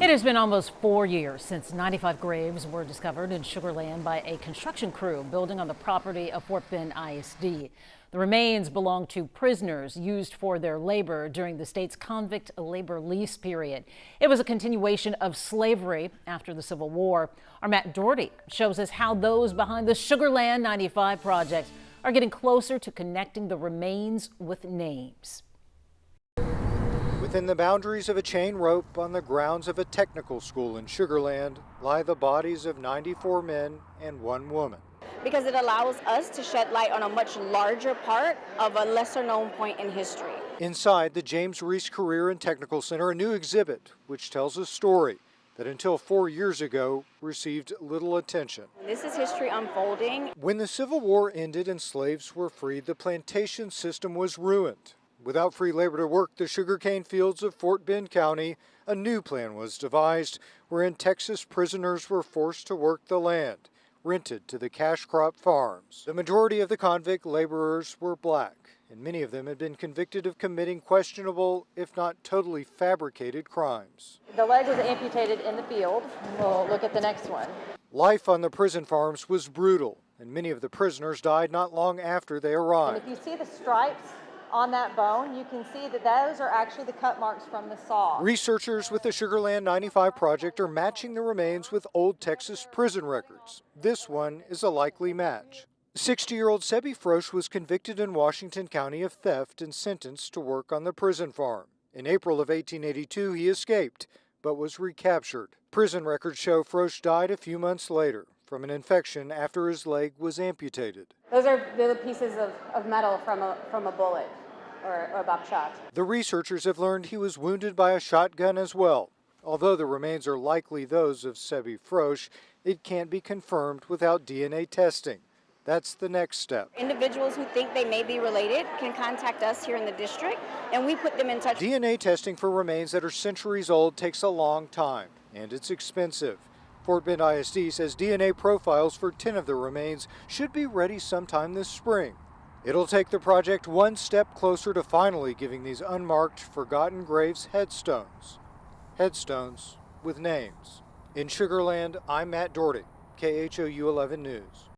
It has been almost 4 years since 95 graves were discovered in Sugar Land by a construction crew building on the property of Fort Bend ISD. The remains belong to prisoners used for their labor during the state's convict labor lease period. It was a continuation of slavery after the Civil War. Our Matt Doherty shows us how those behind the Sugar Land 95 project are getting closer to connecting the remains with names. Within the boundaries of a chain rope on the grounds of a technical school in Sugar Land lie the bodies of 94 men and 1 woman. Because it allows us to shed light on a much larger part of a lesser known point in history. Inside the James Reese Career and Technical Center, a new exhibit which tells a story that until 4 years ago received little attention. This is history unfolding. When the Civil War ended and slaves were freed, the plantation system was ruined. Without free labor to work the sugarcane fields of Fort Bend County, a new plan was devised wherein Texas prisoners were forced to work the land, rented to the cash crop farms. The majority of the convict laborers were black, and many of them had been convicted of committing questionable, if not totally fabricated, crimes. The leg was amputated in the field. We'll look at the next one. Life on the prison farms was brutal, and many of the prisoners died not long after they arrived. And if you see the stripes on that bone, you can see that those are actually the cut marks from the saw. Researchers with the Sugar Land 95 project are matching the remains with old Texas prison records. This one is a likely match. 60-year-old Sebi Frosch was convicted in Washington County of theft and sentenced to work on the prison farm. In April of 1882, he escaped, but was recaptured. Prison records show Frosch died a few months later from an infection after his leg was amputated. They're the pieces of metal from a bullet or a buckshot. The researchers have learned he was wounded by a shotgun as well. Although the remains are likely those of Sebi Frosch, it can't be confirmed without DNA testing. That's the next step. Individuals who think they may be related can contact us here in the district, and we put them in touch. DNA testing for remains that are centuries old takes a long time, and it's expensive. Fort Bend ISD says DNA profiles for 10 of the remains should be ready sometime this spring. It'll take the project one step closer to finally giving these unmarked, forgotten graves headstones. Headstones with names. In Sugar Land, I'm Matt Doherty, KHOU 11 News.